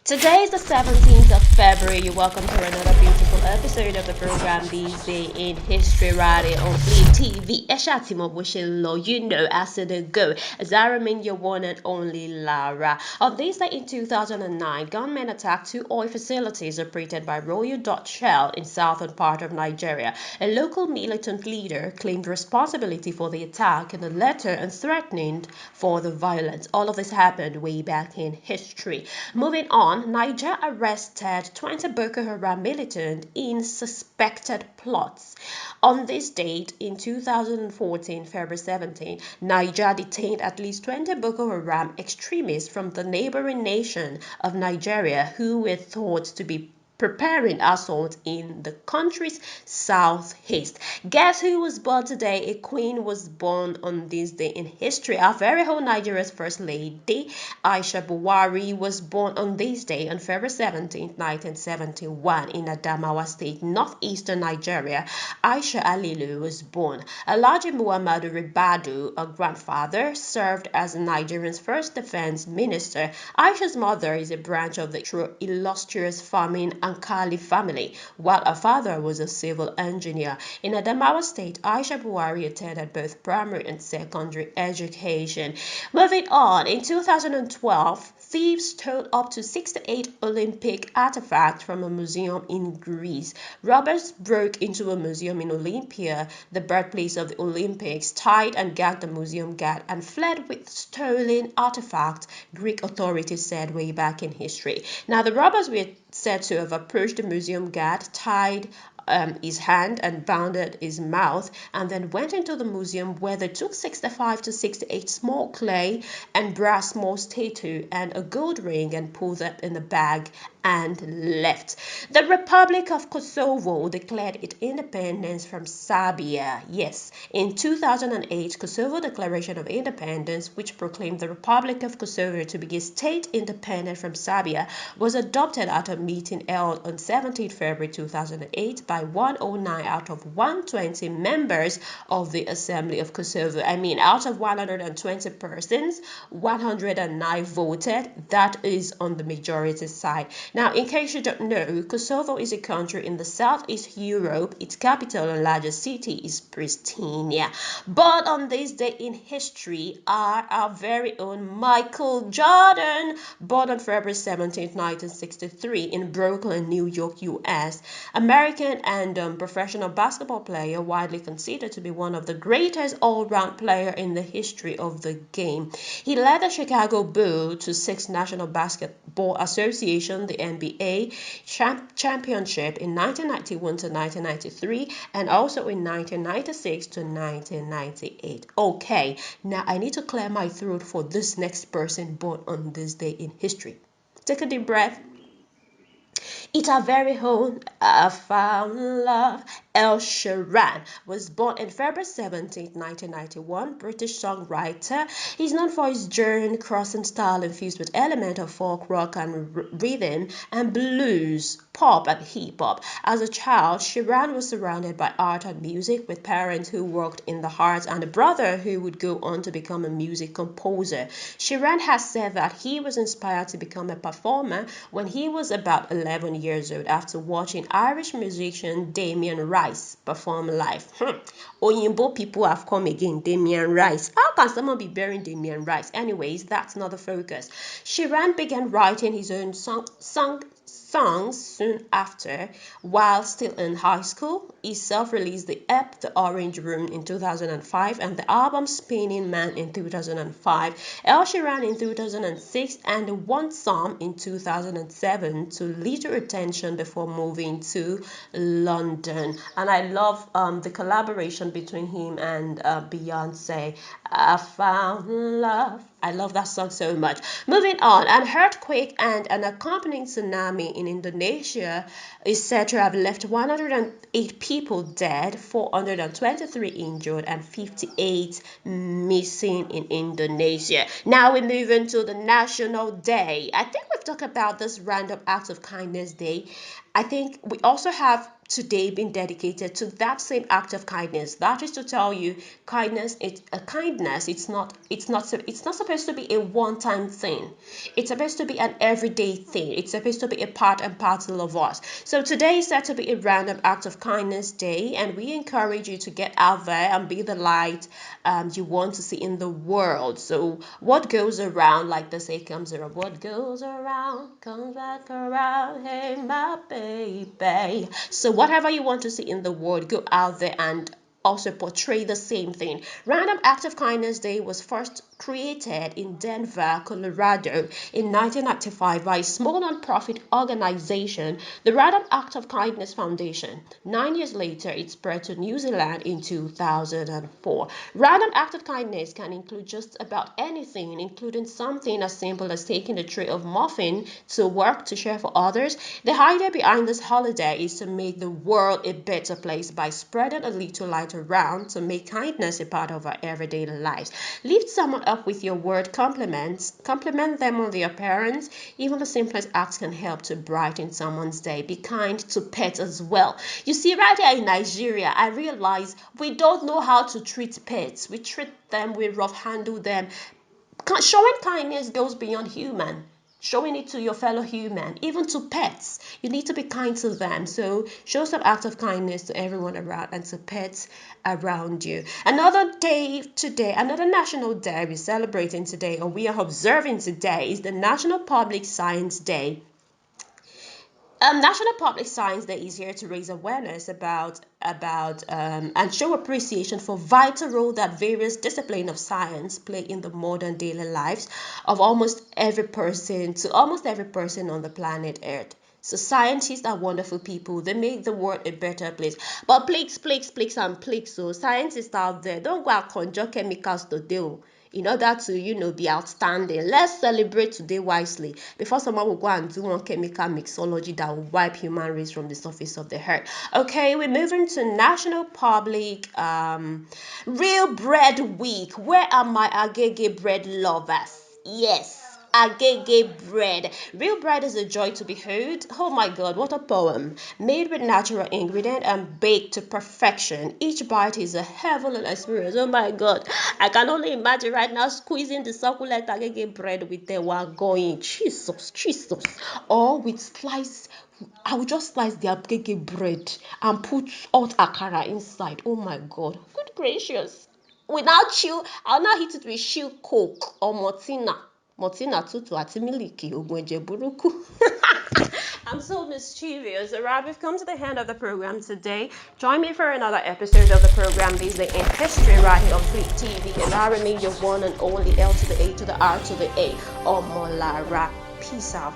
Today is the 17th of February. You're welcome to another beautiful episode of the program This Day in History Radio on Flip TV. Eshatimo Bushilo, you know, as it go. As I remain your one and only Lara. On this day in 2009, gunmen attacked two oil facilities operated by Royal Dutch Shell in southern part of Nigeria. A local militant leader claimed responsibility for the attack in a letter and threatened for the violence. All of this happened way back in history. Moving on, Niger arrested 20 Boko Haram militants in suspected plots. On this date, in 2014, February 17, Niger detained at least 20 Boko Haram extremists from the neighboring nation of Nigeria who were thought to be preparing assault in the country's southeast. Guess who was born today? A queen was born on this day in history. Our very own Nigeria's first lady, Aisha Buhari, was born on this day on February 17, 1971 in Adamawa State, northeastern Nigeria. Aisha Alilu was born. Alhaji Muhammadu Ribadu, a grandfather, served as Nigeria's first defense minister. Aisha's mother is a branch of the illustrious farming Ankali family, while her father was a civil engineer. In Adamawa State, Aisha Buhari attended both primary and secondary education. Moving on, in 2012, thieves stole up to 68 Olympic artifacts from a museum in Greece. Robbers broke into a museum in Olympia, the birthplace of the Olympics, tied and gagged the museum guard, and fled with stolen artifacts, Greek authorities said way back in history. Now, the robbers were said to have approached the museum guard, tied his hand and bounded his mouth, and then went into the museum where they took 65 to 68 small clay and brass small statue and a gold ring and pulled them in the bag and left. The Republic of Kosovo declared its independence from Serbia. Yes, in 2008, Kosovo Declaration of Independence, which proclaimed the Republic of Kosovo to be a state independent from Serbia, was adopted at a meeting held on 17 February 2008 by 109 out of 120 members of the Assembly of Kosovo. I mean, out of 120 persons, 109 voted. That is on the majority side. Now, in case you don't know, Kosovo is a country in the Southeast Europe. Its capital and largest city is Pristina. But on this day in history are our very own Michael Jordan, born on February 17, 1963 in Brooklyn, New York, U.S. American and professional basketball player, widely considered to be one of the greatest all-round players in the history of the game. He led the Chicago Bulls to 6 National Basketball Association, the NBA, championship in 1991 to 1993 and also in 1996 to 1998. Okay, now I need to clear my throat for this next person born on this day in history. Take a deep breath. It's our very own I found love. El Sharan was born on February 17, 1991, British songwriter. He's known for his genre-crossing style infused with elements of folk, rock, and rhythm, and blues, pop, and hip-hop. As a child, Sharan was surrounded by art and music, with parents who worked in the arts and a brother who would go on to become a music composer. Sharan has said that he was inspired to become a performer when he was about 11 years old after watching Irish musician Damien Rice perform live. Oyinbo people have come again. Damien Rice. How can someone be bearing Damien Rice? Anyways, that's not the focus. Sharan began writing his own songs soon after. While still in high school, he self-released the EP The Orange Room in 2005 and the album Spinning Man in 2005, El Sharan in 2006, and One Song in 2007 to little attention before moving to London. And I love the collaboration between him and Beyonce. I found love. I love that song so much. Moving on, an earthquake and an accompanying tsunami in Indonesia is said to have left 108 people dead, 423 injured, and 58 missing in Indonesia. Now we move into the National Day. I think we've talked about this random acts of kindness day. I think we also have today being dedicated to that same act of kindness. That is to tell you, kindness. It's not supposed to be a one-time thing. It's supposed to be an everyday thing. It's supposed to be a part and parcel of us. So today is said to be a random act of kindness day, and we encourage you to get out there and be the light you want to see in the world. So what goes around, like they say, comes around. What goes around comes back around. Hey, my baby. So whatever you want to see in the world, go out there and also portray the same thing. Random Act of Kindness Day was first created in Denver, Colorado in 1995 by a small non-profit organization, the Random Act of Kindness Foundation. 9 years later, it spread to New Zealand in 2004. Random Act of Kindness can include just about anything, including something as simple as taking a tray of muffin to work to share for others. The idea behind this holiday is to make the world a better place by spreading a little light around to make kindness a part of our everyday lives. Lift someone up with your word compliments. Compliment them on their appearance. Even the simplest acts can help to brighten someone's day. Be kind to pets as well. You see, right here in Nigeria, I realize we don't know how to treat pets. We treat them, we rough handle them. Showing kindness goes beyond human. Showing it to your fellow human, even to pets. You need to be kind to them. So show some acts of kindness to everyone around and to pets around you. Another day today, another national day we're celebrating today, or we are observing today, is the National Public Science Day. National Public Science Day is here to raise awareness about and show appreciation for vital role that various disciplines of science play in the modern daily lives of almost every person on the planet Earth. So scientists are wonderful people. They make the world a better place. But plagues, and plagues. So scientists out there, don't go and conjure chemicals today in order to, be outstanding. Let's celebrate today wisely before someone will go and do one chemical mixology that will wipe human race from the surface of the earth. Okay, we're moving to National Public Real Bread Week. Where are my agege bread lovers? Yes. Agege bread. Real bread is a joy to behold. Oh my god, what a poem. Made with natural ingredient and baked to perfection. Each bite is a heavenly experience. Oh my god. I can only imagine right now squeezing the succulent agege bread with the one going. Jesus. Or with slice. I will just slice the agege bread and put hot akara inside. Oh my god. Good gracious. Without chill, I'll now hit it with chill coke or Mortina tútù àti mílìkì ògùn ẹ̀jẹ̀ burúkú. I'm so mischievous. Alright, we've come to the end of the program today. Join me for another episode of the program This Day in History right here on Fleet TV. And I remain your one and only L to the A to the R to the A, Omolara. Peace out.